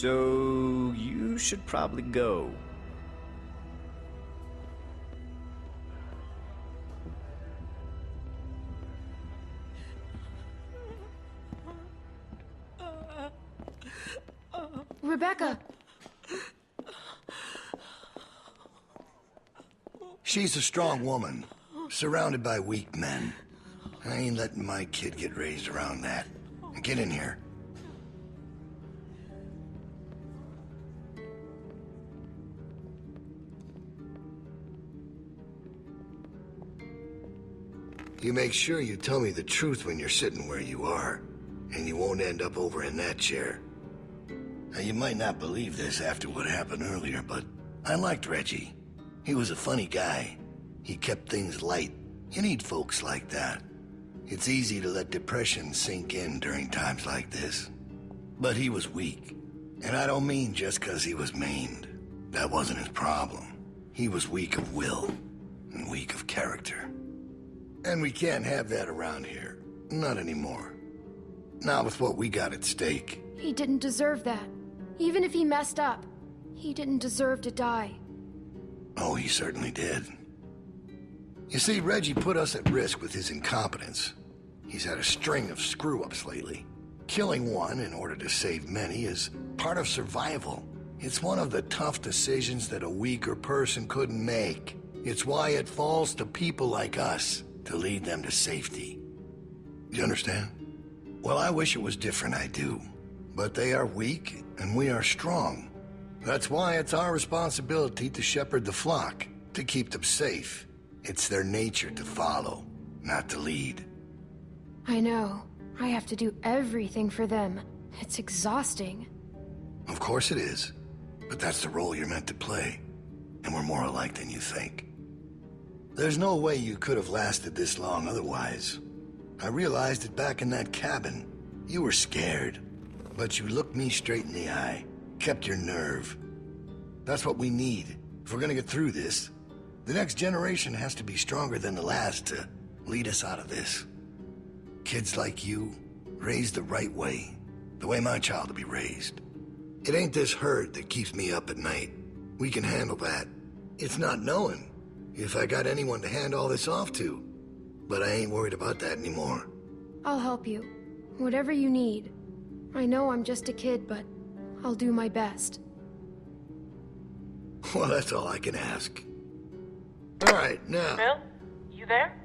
So you should probably go. Rebecca! She's a strong woman, surrounded by weak men. I ain't letting my kid get raised around that. Get in here. You make sure you tell me the truth when you're sitting where you are, and you won't end up over in that chair. Now, you might not believe this after what happened earlier, but I liked Reggie. He was a funny guy. He kept things light. You need folks like that. It's easy to let depression sink in during times like this. But he was weak. And I don't mean just because he was maimed. That wasn't his problem. He was weak of will, and weak of character. And we can't have that around here. Not anymore. Not with what we got at stake. He didn't deserve that. Even if he messed up, he didn't deserve to die. Oh, he certainly did. You see, Reggie put us at risk with his incompetence. He's had a string of screw-ups lately. Killing one in order to save many is part of survival. It's one of the tough decisions that a weaker person couldn't make. It's why it falls to people like us to lead them to safety. You understand? Well, I wish it was different, I do. But they are weak, and we are strong. That's why it's our responsibility to shepherd the flock, to keep them safe. It's their nature to follow, not to lead. I know. I have to do everything for them. It's exhausting. Of course it is. But that's the role you're meant to play. And we're more alike than you think. There's no way you could have lasted this long otherwise. I realized it back in that cabin. You were scared. But you looked me straight in the eye. Kept your nerve. That's what we need. If we're gonna get through this, the next generation has to be stronger than the last to lead us out of this. Kids like you, raised the right way. The way my child will be raised. It ain't this hurt that keeps me up at night. We can handle that. It's not knowing if I got anyone to hand all this off to. But I ain't worried about that anymore. I'll help you. Whatever you need. I know I'm just a kid, but I'll do my best. Well, that's all I can ask. All right, now... Bill? You there?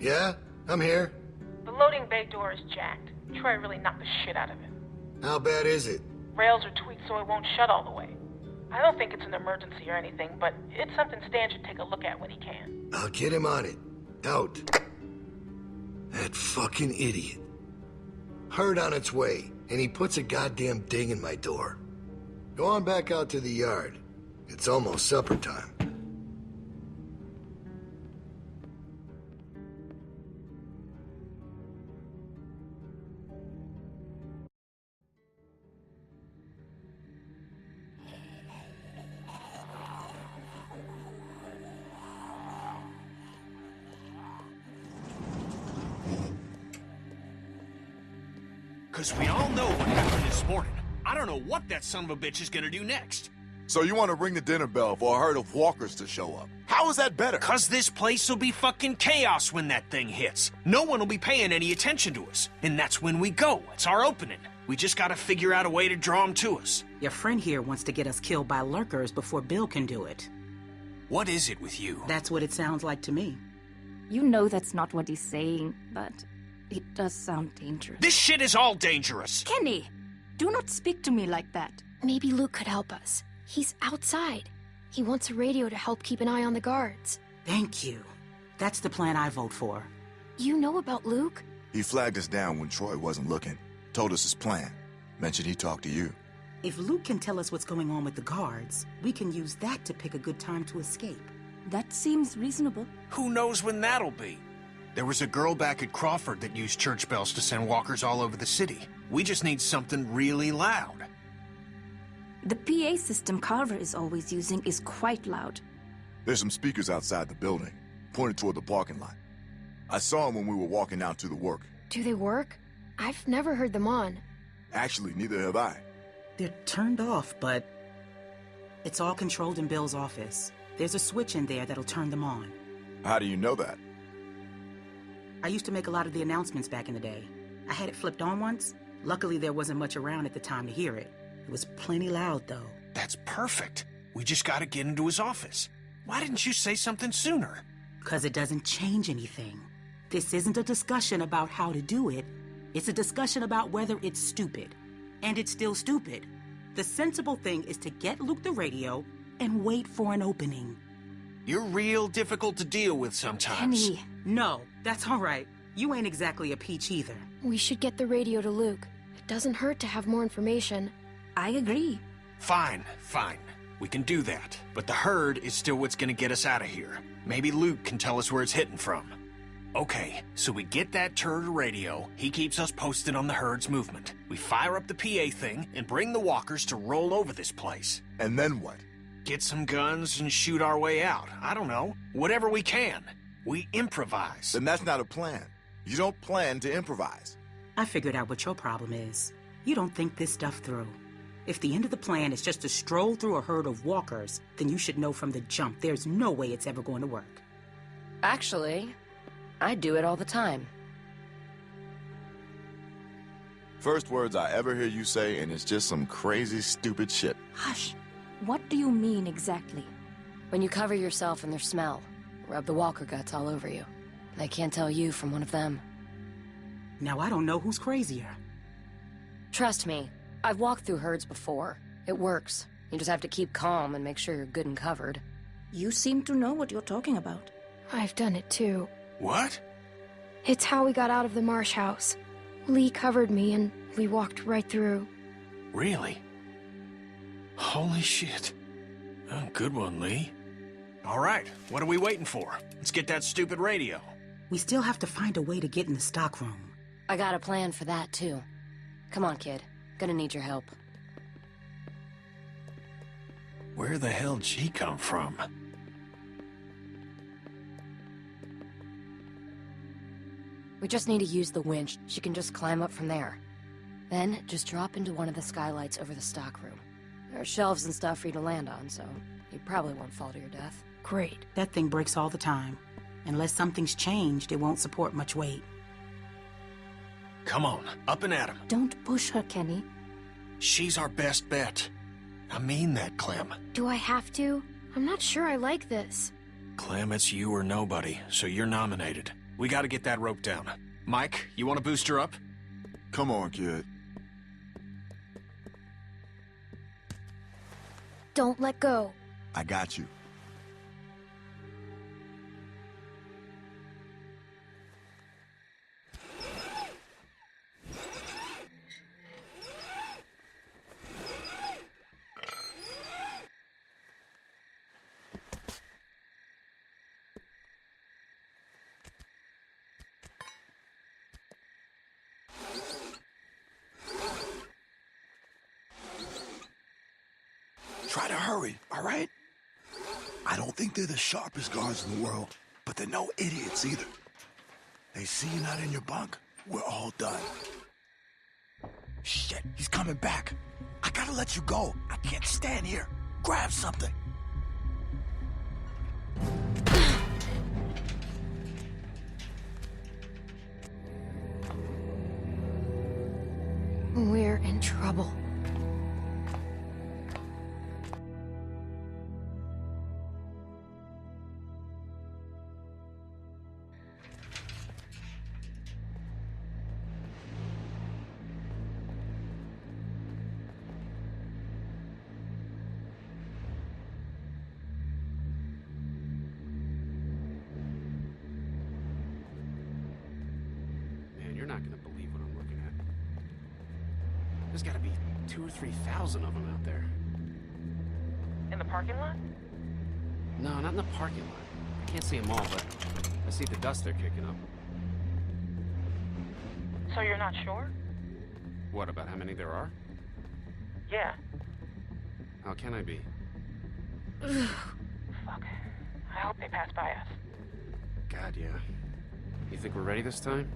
Yeah? I'm here. The loading bay door is jacked. Troy really knocked the shit out of it. How bad is it? Rails are tweaked so it won't shut all the way. I don't think it's an emergency or anything, but it's something Stan should take a look at when he can. I'll get him on it. Out. That fucking idiot. Herd on its way, and he puts a goddamn ding in my door. Go on back out to the yard. It's almost supper time. Because we all know what happened this morning. I don't know what that son of a bitch is gonna do next. So you want to ring the dinner bell for a herd of walkers to show up? How is that better? Because this place will be fucking chaos when that thing hits. No one will be paying any attention to us. And that's when we go. It's our opening. We just gotta figure out a way to draw them to us. Your friend here wants to get us killed by lurkers before Bill can do it. What is it with you? That's what it sounds like to me. You know that's not what he's saying, but it does sound dangerous. This shit is all dangerous. Kenny, do not speak to me like that. Maybe Luke could help us. He's outside. He wants a radio to help keep an eye on the guards. Thank you. That's the plan I vote for. You know about Luke? He flagged us down when Troy wasn't looking. Told us his plan. Mentioned he talked to you. If Luke can tell us what's going on with the guards, we can use that to pick a good time to escape. That seems reasonable. Who knows when that'll be? There was a girl back at Crawford that used church bells to send walkers all over the city. We just need something really loud. The PA system Carver is always using is quite loud. There's some speakers outside the building, pointed toward the parking lot. I saw them when we were walking out to the work. Do they work? I've never heard them on. Actually, neither have I. They're turned off, but it's all controlled in Bill's office. There's a switch in there that'll turn them on. How do you know that? I used to make a lot of the announcements back in the day. I had it flipped on once. Luckily, there wasn't much around at the time to hear it. It was plenty loud, though. That's perfect. We just gotta get into his office. Why didn't you say something sooner? 'Cause it doesn't change anything. This isn't a discussion about how to do it. It's a discussion about whether it's stupid. And it's still stupid. The sensible thing is to get Luke the radio and wait for an opening. You're real difficult to deal with sometimes. Kenny. No, that's all right. You ain't exactly a peach either. We should get the radio to Luke. It doesn't hurt to have more information. I agree. Fine. We can do that. But the herd is still what's gonna get us out of here. Maybe Luke can tell us where it's hitting from. Okay, so we get that turd radio. He keeps us posted on the herd's movement. We fire up the PA thing and bring the walkers to roll over this place. And then what? Get some guns and shoot our way out. I don't know. Whatever we can. We improvise. Then that's not a plan. You don't plan to improvise. I figured out what your problem is. You don't think this stuff through. If the end of the plan is just to stroll through a herd of walkers, then you should know from the jump there's no way it's ever going to work. Actually, I do it all the time. First words I ever hear you say, and it's just some crazy, stupid shit. Hush. What do you mean exactly? When you cover yourself in their smell, rub the walker guts all over you. They can't tell you from one of them. Now I don't know who's crazier. Trust me, I've walked through herds before. It works. You just have to keep calm and make sure you're good and covered. You seem to know what you're talking about. I've done it too. What? It's how we got out of the marsh house. Lee covered me and we walked right through. Really? Holy shit. Oh, good one, Lee. All right, what are we waiting for? Let's get that stupid radio. We still have to find a way to get in the stockroom. I got a plan for that, too. Come on, kid. Gonna need your help. Where the hell did she come from? We just need to use the winch. She can just climb up from there. Then, just drop into one of the skylights over the stockroom. There are shelves and stuff for you to land on, so you probably won't fall to your death. Great. That thing breaks all the time. Unless something's changed, it won't support much weight. Come on, up and at him. Don't push her, Kenny. She's our best bet. I mean that, Clem. Do I have to? I'm not sure I like this. Clem, it's you or nobody, so you're nominated. We gotta get that rope down. Mike, you wanna boost her up? Come on, kid. Don't let go. I got you. Try to hurry, all right? I don't think they're the sharpest guards in the world, but they're no idiots either. They see you not in your bunk, we're all done. Shit, he's coming back. I gotta let you go. I can't stand here. Grab something. We're in trouble. You're not gonna believe what I'm looking at. There's gotta be 2,000 or 3,000 of them out there. In the parking lot? No, not in the parking lot. I can't see them all, but I see the dust they're kicking up. So you're not sure? What, about how many there are? Yeah. How can I be? Fuck. I hope they pass by us. God, yeah. You think we're ready this time?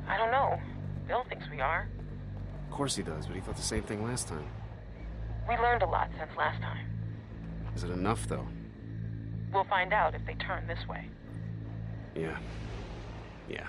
I don't know. Bill thinks we are. Of course he does, but he thought the same thing last time. We learned a lot since last time. Is it enough, though? We'll find out if they turn this way. Yeah. Yeah.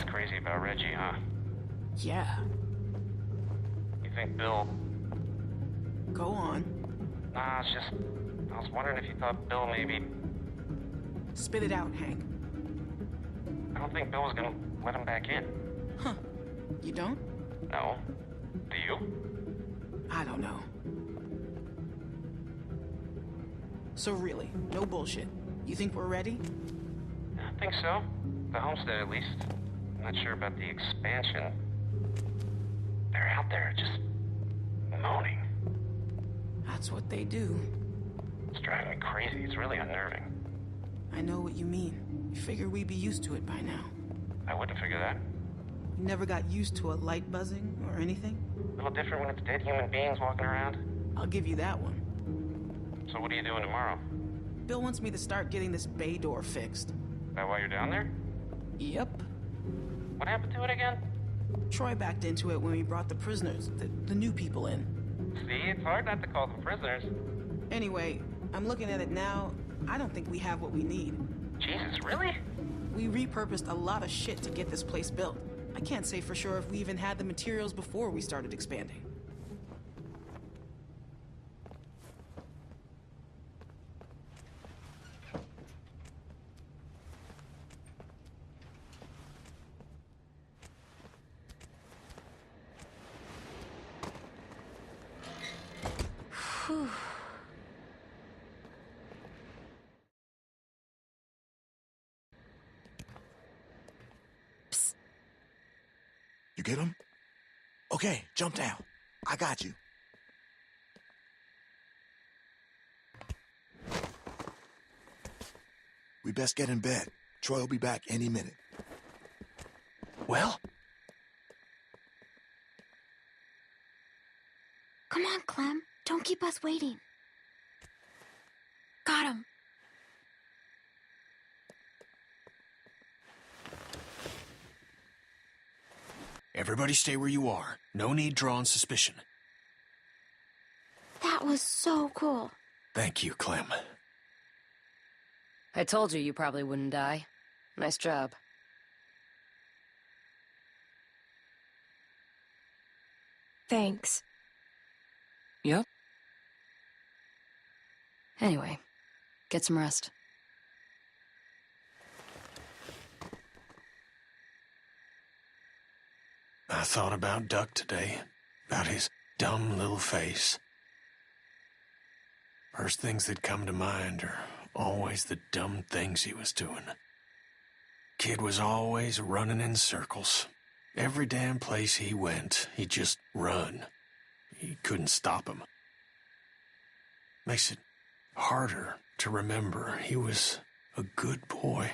Crazy about Reggie, huh? Yeah. You think Bill... Go on. Nah, it's just... I was wondering if you thought Bill maybe... Spit it out, Hank. I don't think Bill was gonna let him back in. Huh. You don't? No. Do you? I don't know. So really, no bullshit. You think we're ready? I think so. The homestead, at least. I'm not sure about the expansion. They're out there just moaning. That's what they do. It's driving me crazy. It's really unnerving. I know what you mean. You figure we'd be used to it by now. I wouldn't figure that. You never got used to a light buzzing or anything? A little different when it's dead human beings walking around. I'll give you that one. So what are you doing tomorrow? Bill wants me to start getting this bay door fixed. Is that why you're down there? Yep. What happened to it again? Troy backed into it when we brought the prisoners, the new people in. See, it's hard not to call them prisoners. Anyway, I'm looking at it now. I don't think we have what we need. Jesus, really? We repurposed a lot of shit to get this place built. I can't say for sure if we even had the materials before we started expanding. You get him? Okay, jump down. I got you. We best get in bed. Troy will be back any minute. Well? Come on, Clem. Don't keep us waiting. Got him. Everybody stay where you are. No need drawing suspicion. That was so cool. Thank you, Clem. I told you probably wouldn't die. Nice job. Thanks. Yep. Anyway, get some rest. I thought about Duck today, about his dumb little face. First things that come to mind are always the dumb things he was doing. Kid was always running in circles. Every damn place he went, he'd just run. You couldn't stop him. Makes it harder to remember he was a good boy.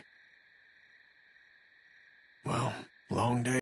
Well, long day.